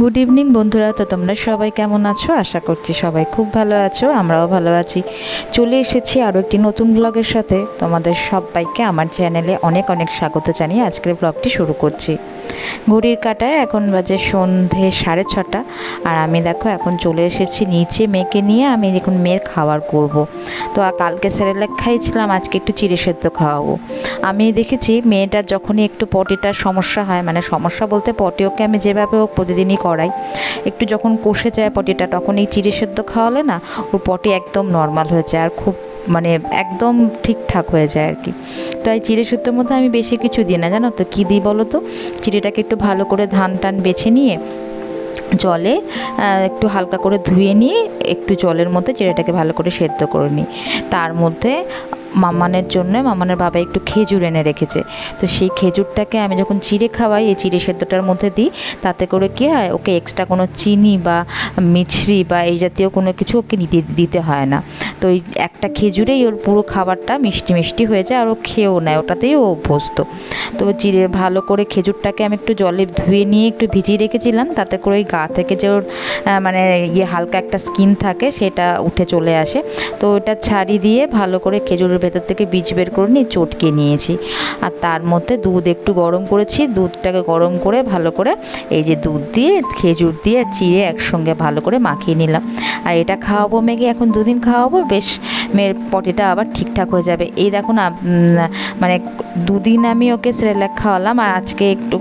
Good evening বন্ধুরা। তো তোমরা সবাই কেমন আছো? আশা করছি সবাই খুব ভালো আছো, আমরাও ভালো আছি। চলে এসেছি আরও একটি নতুন ব্লগের সাথে। তোমাদের সবাইকে আমার চ্যানেলে অনেক অনেক স্বাগত জানিয়ে আজকের ব্লগটি শুরু করছি। ঘড়ির কাঁটায় এখন বাজে সন্ধে 6:30, আর আমি দেখো এখন চলে এসেছি নিচে মেয়েকে নিয়ে। আমি এখন মেয়ের খাবার করব। তো কালকে সেরেলাক খাইছিলাম, আজকে একটু চিড়ে সেদ্ধ খাওয়াবো। আমি দেখেছি মেয়েটার যখনই একটু পটিটার সমস্যা হয়, মানে সমস্যা বলতে পটি ওকে আমি যেভাবে হোক প্রতিদিনই করাই, একটু যখন কষে যায় পটিটা তখন এই চিড়ে সেদ্ধ খাওয়ালে না ওর পটি একদম নর্মাল হয়ে যায়, আর খুব মানে একদম ঠিকঠাক হয়ে যায় আর কি। তো এই চিড়ে সেদ্ধর মধ্যে আমি বেশি কিছু দিই না, জানো তো কী দিই বলো তো? চিড়েটাকে একটু ভালো করে ধান টান বেছে নিয়ে জলে একটু হালকা করে ধুয়ে নিয়ে একটু জলের মধ্যে চিড়েটাকে ভালো করে সেদ্ধ করে নিই। তার মধ্যে মামানের জন্য মামানের বাবা একটু খেজুর এনে রেখেছে, তো সেই খেজুরটাকে আমি যখন চিড়ে খাওয়াই এই চিড়ে সেদ্ধটার মধ্যে দিই। তাতে করে কী হয়, ওকে এক্সট্রা কোনো চিনি বা মিছরি বা এই জাতীয় কোনো কিছু ওকে দিতে হয় না। তো এই একটা খেজুরেই ওর পুরো খাবারটা মিষ্টি মিষ্টি হয়ে যায়, আর ও খেয়েও নেয়, ওটাতেই ও অভ্যস্ত। তো চিড়ে ভালো করে খেজুরটাকে আমি একটু জলে ধুয়ে নিয়ে একটু ভিজিয়ে রেখেছিলাম, তাতে করে ওই গা থেকে যে ওর মানে হালকা একটা স্কিন থাকে সেটা উঠে চলে আসে। তো ওটা ছাড়িয়ে দিয়ে ভালো করে খেজুরের ভেতর থেকে বীজ বের করে নিয়ে চটকে নিয়েছি। আর তার মধ্যে দুধ একটু গরম করেছি, দুধটাকে গরম করে ভালো করে এই যে দুধ দিয়ে খেজুর দিয়ে চিড়ে একসঙ্গে ভালো করে মাখিয়ে নিলাম। আর এটা খাওয়াবো মেয়েকে, এখন 2 দিন খাওয়াবো, বেশ মেয়ের পটিটা আবার ঠিকঠাক হয়ে যাবে। এই দেখো না, মানে 2 দিন আমি ওকে সেরেলাক খাওয়ালাম, আর আজকে একটু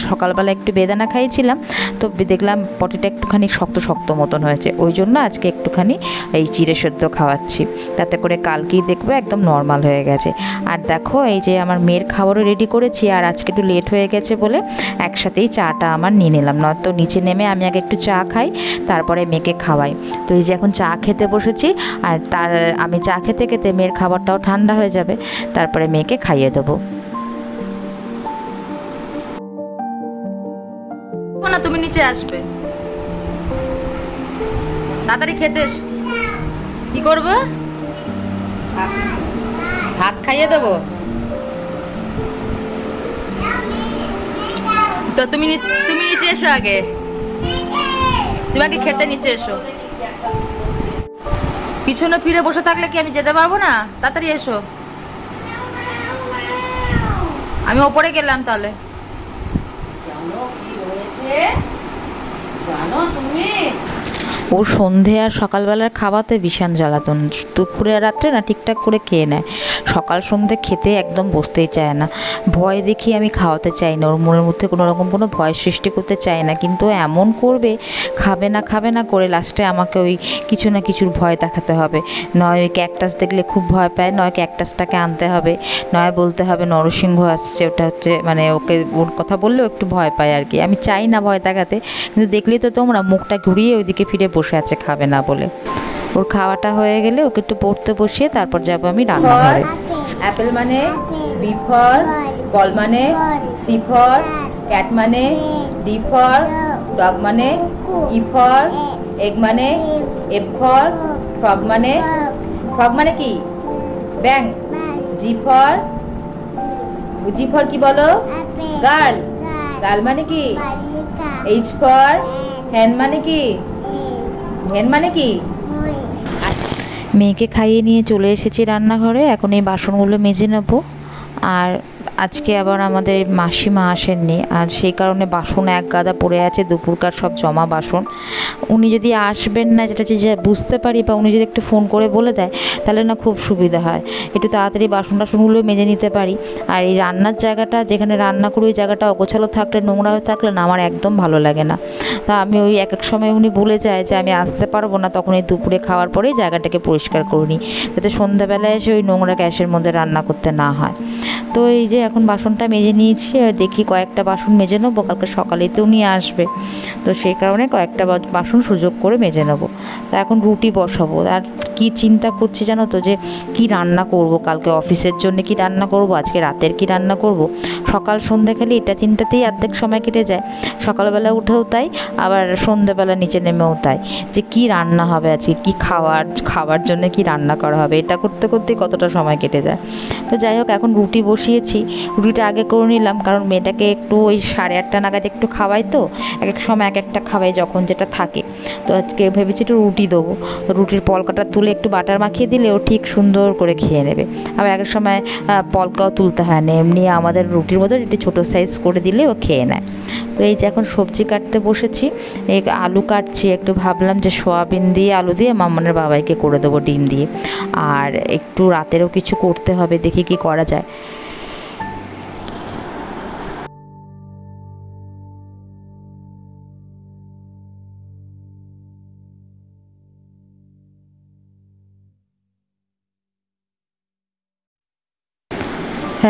সকালবেলা একটু বেদানা খাইয়েছিলাম, তো দেখলাম পটিটা একটুখানি শক্ত শক্ত মতন হয়েছে, ওই জন্য আজকে একটুখানি এই চিড়ে সেদ্ধ খাওয়াচ্ছি, তাতে করে কালকেই দেখবো একদম নর্মাল হয়ে গেছে। আর দেখো এই যে আমার মেয়ের খাবারও রেডি করেছি, আর আজকে একটু লেট হয়ে গেছে বলে একসাথেই চাটা আমার নিয়ে নিলাম, নয়তো নিচে নেমে আমি আগে একটু চা খাই তারপরে মেয়েকে খাওয়াই। তো এই যে এখন চা খেতে বসেছি, আর আমি চা খেতে খেতে মেয়ের খাবারটাও ঠান্ডা হয়ে যাবে, তারপরে মেয়েকে খাইয়ে দেবো। না তুমি নিচে আসবে, তাড়াতাড়ি খেতে এসো। কি করবো? ভাত খাইয়ে দেবো তো তুমি নিচে এসো আগে, তুমি আগে খেতে নিচে এসো। পিছনে ফিরে বসে থাকলে কি আমি যেতে পারবো না? তাড়াতাড়ি এসো। আমি ওপরে গেলাম তাহলে। জানো তুমি ওর সন্ধে আর সকালবেলার খাওয়াতে ভীষণ জ্বালাতন, দুপুরে আর রাত্রে না ঠিকঠাক করে খেয়ে নেয়, সকাল সন্ধে খেতে একদম বসতেই চায় না। ভয় দেখি আমি খাওয়াতে চাই না, ওর মনের মধ্যে কোনো রকম কোনো ভয় সৃষ্টি করতে চাই না, কিন্তু এমন করবে খাবে না করে লাস্টে আমাকে ওই কিছু না কিছুর ভয় দেখাতে হবে। নয় ওই ক্যাকটাস দেখলে খুব ভয় পায়, নয় ক্যাকটাসটাকে আনতে হবে, নয় বলতে হবে নরসিংহ আসছে, ওটা হচ্ছে মানে ওকে ওর কথা বললেও একটু ভয় পায় আর কি। আমি চাই না ভয় দেখাতে, কিন্তু দেখলেই তো তোমরা মুখটা ঘুরিয়ে ওইদিকে ফিরে বসে আছে খাবে না বলে। ওর খাওয়াটা হয়ে গেলে ওকে একটু পড়তে বসিয়ে তারপর যাবো আমি রান্নাঘরে। অ্যাপেল মানে বি ফর বল, মানে সি ফর ক্যাট, মানে ডি ফর ডগ, মানে ই ফর এগ, মানে এফ ফর ফ্রগ, মানে কি ব্যাং। জি ফর কি বলো? গার্ল। গার্ল মানে কি? এইচ ফর হ্যান, মানে কি? হেন মানে কি? মেয়েকে খাইয়ে নিয়ে চলে এসেছি রান্নাঘরে, এখন এই বাসনগুলো মেজে নেবো। আর আজকে আবার আমাদের মাসিমা আসেননি, আর সেই কারণে বাসন এক গাদা পড়ে আছে, দুপুরকার সব জমা বাসন। উনি যদি আসবেন না, যেটা যে বুঝতে পারি, বা উনি যদি একটু ফোন করে বলে দেয় তাহলে না খুব সুবিধা হয়, একটু তাড়াতাড়ি বাসন টাসনগুলো মেজে নিতে পারি। আর এই রান্নার জায়গাটা, যেখানে রান্না করি ওই জায়গাটা অগোছালো থাকলে, নোংরা হয়ে থাকলে না আমার একদম ভালো লাগে না। তা আমি ওই এক সময় উনি বলে যায় যে আমি আসতে পারবো না, তখন এই দুপুরে খাওয়ার পরেই জায়গাটাকে পরিষ্কার করে নিই, যাতে সন্ধ্যাবেলায় এসে ওই নোংরা গ্যাসের মধ্যে রান্না করতে না হয়। তো এই যে এখন বাসনটা মেজে নিয়েছি, দেখি কয়েকটা বাসন মেজে নেবো, কালকে সকালেই তো উনি আসবে, তো সেই কারণে কয়েকটা বাসন সুযোগ করে মেজে নেবো। তা এখন রুটি বসাবো, আর কি চিন্তা করছি জানো তো, যে কি রান্না করব, কালকে অফিসের জন্য কি রান্না করব, আজকে রাতের কি রান্না করব। সকাল সন্ধ্যে খালি এটা চিন্তাতেই অর্ধেক সময় কেটে যায়, সকালবেলা উঠেও তাই, আবার সন্ধ্যেবেলা নিচে নেমেও তাই, যে কি রান্না হবে আজকে, কি খাওয়ার জন্য কি রান্না করা হবে, এটা করতে করতেই কতটা সময় কেটে যায়। তো যাই হোক, এখন রুটি বসিয়েছি। রুটিটা আগে করে নিলাম, কারণ মেয়েটাকে একটু ওই 8:30 নাগাদ একটু খাওয়াই, তো এক এক সময় এক একটা খাওয়াই যখন যেটা থাকে। তো আজকে ভেবেছি একটু রুটি দেবো, রুটির পলকাটা তুলে একটু বাটার মাখিয়ে দিলে ও ঠিক সুন্দর করে খেয়ে নেবে। আবার এক এক সময় পলকাও তুলতে হয় না, এমনি আমাদের রুটির মতো একটু ছোটো সাইজ করে দিলে ও খেয়ে নেয়। তো এই যে এখন সবজি কাটতে বসেছি, এই আলু কাটছি, একটু ভাবলাম যে সয়াবিন দিয়ে আলু দিয়ে মাম্মানের বাবাইকে করে দেবো ডিম দিয়ে। আর একটু রাতেরও কিছু করতে হবে, দেখি কি করা যায়।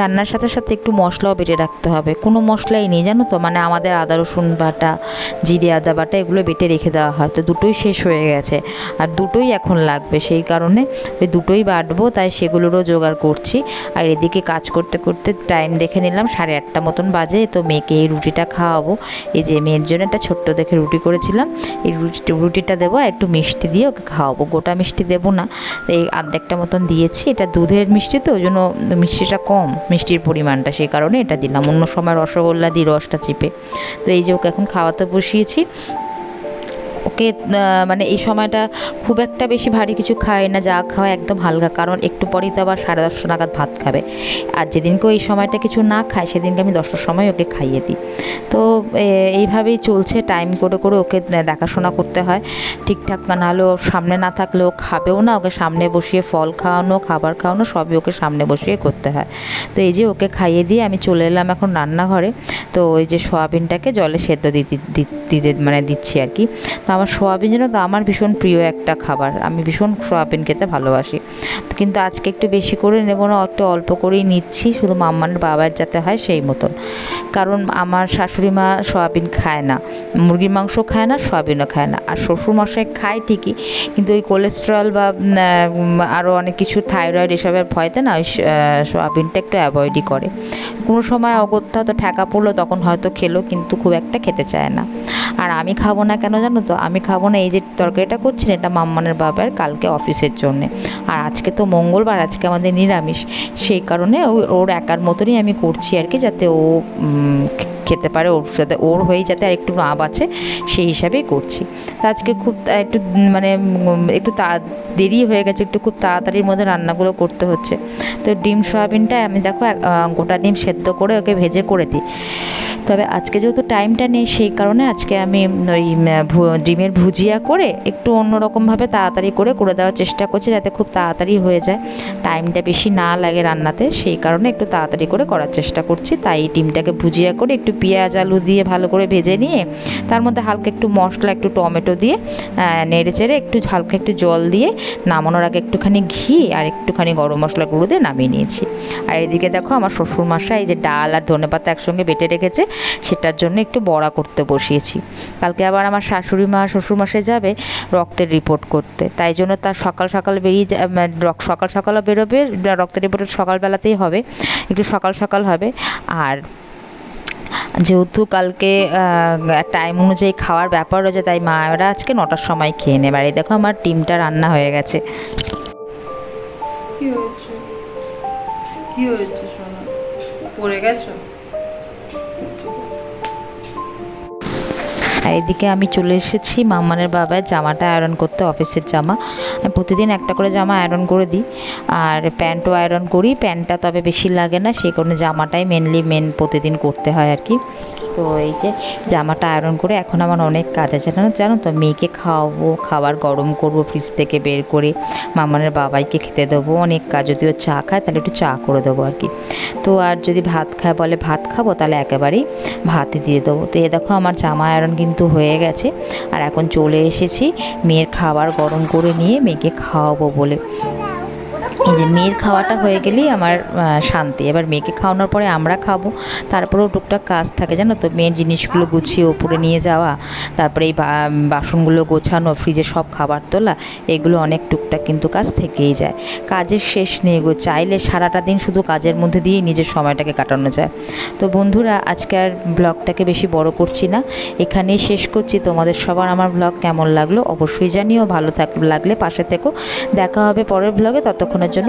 রান্নার সাথে সাথে একটু মশলাও বেটে রাখতে হবে, কোনো মশলাই নেই জানো তো, মানে আমাদের আদা রসুন বাটা, জিরে আদা বাটা এগুলো বেটে রেখে দেওয়া হয়, তো দুটোই শেষ হয়ে গেছে, আর দুটোই এখন লাগবে, সেই কারণে ওই দুটোই বাটবো, তাই সেগুলোরও জোগাড় করছি। আর এদিকে কাজ করতে করতে টাইম দেখে নিলাম 8:30 মতন বাজে, তো মেয়েকে এই রুটিটা খাওয়াবো। এই যে মেয়ের জন্য একটা ছোট্ট দেখে রুটি করেছিলাম, এই রুটিটা দেবো, আর একটু মিষ্টি দিয়ে ওকে খাওয়াবো, গোটা মিষ্টি দেবো না, এই আর্ধেকটা মতন দিয়েছি। এটা দুধের মিষ্টি তো, ওই জন্য মিষ্টিটা কম, মিষ্টির পরিমাণটা, সেই কারণে এটা দিলাম, অন্য সময় রসগোল্লা দিই রসটা চিপে। তো এই যে ওকে এখন খাওয়াতে বসিয়েছি। ওকে মানে এই সময়টা খুব একটা বেশি ভারী কিছু খায় না, যা খাওয়া একদম হালকা, কারণ একটু পরেই তো আবার 10:30 নাগাদ ভাত খাবে। আর যেদিনকে এই সময়টা কিছু না খায় সেদিনকে আমি 10টার সময় ওকে খাইয়ে দিই। তো এইভাবেই চলছে, টাইম করে করে ওকে দেখাশোনা করতে হয় ঠিকঠাক, নাহলে ও সামনে না থাকলে ও খাবেও না, ওকে সামনে বসিয়ে ফল খাওয়ানো, খাবার খাওয়ানো সবই ওকে সামনে বসিয়ে করতে হয়। তো এই যে ওকে খাইয়ে দিয়ে আমি চলে এলাম এখন রান্নাঘরে। তো ওই যে সয়াবিনটাকে জলে সেদ্ধ দিতে মানে দিচ্ছি আর কি। তো আমার সয়াবিন যেন তো আমার ভীষণ প্রিয় একটা খাবার, আমি ভীষণ সয়াবিন খেতে ভালোবাসি। কিন্তু আজকে একটু বেশি করে নেব না, একটু অল্প করেই নিচ্ছি, শুধু মাম্মানের বাবার যাতে হয় সেই মতন, কারণ আমার শাশুড়ি মা সয়াবিন খায় না, মুরগির মাংস খায় না, সয়াবিনও খায় না। আর শ্বশুরমশাই খায় ঠিকই, কিন্তু ওই কোলেস্টেরল বা আরও অনেক কিছু থাইরয়েড এসবের ভয়তে না ওই সয়াবিনটা একটু অ্যাভয়েডই করে। কোনো সময় অগত্যা তো ঠেকা পড়লো তখন হয়তো খেলো, কিন্তু খুব একটা খেতে চায় না। আর আমি খাবো না কেন জানো তো, আমি খাবো না, এই যে তরকারিটা করছি না, এটা মাম্মানের বাবার কালকে অফিসের জন্যে, আর আজকে তো মঙ্গলবার, আজকে আমাদের নিরামিষ, সেই কারণে ওর একার মতনই আমি করছি আর কি, যাতে ও খেতে পারে, ওর সাথে ওর হয়েই যাতে আর একটু না বাঁচে, সেই হিসাবেই করছি। তো আজকে খুব একটু মানে একটু দেরি হয়ে গেছে, একটু খুব তাড়াতাড়ির মধ্যে রান্নাগুলো করতে হচ্ছে। তো ডিম সয়াবিনটা আমি দেখো গোটা ডিম সেদ্ধ করে ওকে ভেজে করে দিই। তবে আজকে যেহেতু টাইমটা নেই, সেই কারণে আজকে আমি ওই ডিমের ভুজিয়া করে একটু অন্যরকমভাবে তাড়াতাড়ি করে দেওয়ার চেষ্টা করছি, যাতে খুব তাড়াতাড়ি হয়ে যায়, টাইমটা বেশি না লাগে রান্নাতে, সেই কারণে একটু তাড়াতাড়ি করে করার চেষ্টা করছি। তাই ডিমটাকে ভুজিয়া করে একটু পেঁয়াজ আলু দিয়ে ভালো করে ভেজে নিয়ে, তার মধ্যে হালকা একটু মশলা, একটু টমেটো দিয়ে নেড়ে চেড়ে একটু হালকা একটু জল দিয়ে নামানোর আগে একটুখানি ঘি আর একটুখানি গরম মশলা গুঁড়ো দিয়ে নামিয়ে নিয়েছি। আর এদিকে দেখো আমার শ্বশুরমশাই এই যে ডাল আর ধনেপাতা একসঙ্গে বেটে রেখেছে, সেটার জন্য একটু বড়া করতে বসিয়েছি। কালকে আবার আমার শাশুড়ি মা শ্বশুরমশাই যাবে রক্তের রিপোর্ট করতে, তাই জন্য তার সকাল সকাল সকাল সকালও বেরোবে, রক্তের রিপোর্ট সকালবেলাতেই হবে, একটু সকাল সকাল হবে। আর যেহেতু কালকে টাইম অনুযায়ী খাওয়ার ব্যাপার রয়েছে, তাই মায়েরা আজকে 9টার সময় খেয়ে নেবে। আর এই দেখো আমার ডিমটা রান্না হয়ে গেছে। কি হয়েছে, কি হয়েছে সোনা, পড়ে গেছো? আর এদিকে আমি চলে এসেছি মাম্মানের বাবার জামাটা আয়রন করতে, অফিসের জামা। আমি প্রতিদিন একটা করে জামা আয়রন করে দিই, আর প্যান্টও আয়রন করি, প্যান্টটা তবে বেশি লাগে না, সেই কারণে জামাটাই মেন প্রতিদিন করতে হয় আর কি। তো এই যে জামাটা আয়রন করে এখন আমার অনেক কাজ আছে, জানো তো, মেয়েকে খাওয়াবো, খাবার গরম করব ফ্রিজ থেকে বের করে, মামানের বাবাইকে খেতে দেবো, অনেক কাজ, যদিও চা খায় তাহলে একটু চা করে দেবো আর কি। তো আর যদি ভাত খায় বলে ভাত খাবো, তাহলে একেবারেই ভাতই দিয়ে দেবো। তো এ দেখো আমার জামা আয়রন কিন্তু হয়ে গেছে, আর এখন চলে এসেছি মেয়ের খাবার গরম করে নিয়ে মেয়েকে খাওয়াবো বলে। এই যে মেয়ের খাওয়াটা হয়ে গেলেই আমার শান্তি। এবার মেয়েকে খাওয়ানোর পরে আমরা খাবো, তারপরেও টুকটাক কাজ থাকে জানো তো, মেয়ের জিনিসগুলো গুছিয়ে ওপরে নিয়ে যাওয়া, তারপরে এই বাসনগুলো গোছানো, ফ্রিজে সব খাবার তোলা, এগুলো অনেক টুকটাক কিন্তু কাজ থেকেই যায়। কাজের শেষ নেই গো, চাইলে সারাটা দিন শুধু কাজের মধ্যে দিয়েই নিজের সময়টাকে কাটানো যায়। তো বন্ধুরা, আজকে আর ব্লগটাকে বেশি বড় করছি না, এখানেই শেষ করছি। তোমাদের সবার আমার ব্লগ কেমন লাগলো অবশ্যই জানিও, ভালো লাগলে পাশে থেকো। দেখা হবে পরের ব্লগে, ততক্ষণের জন্য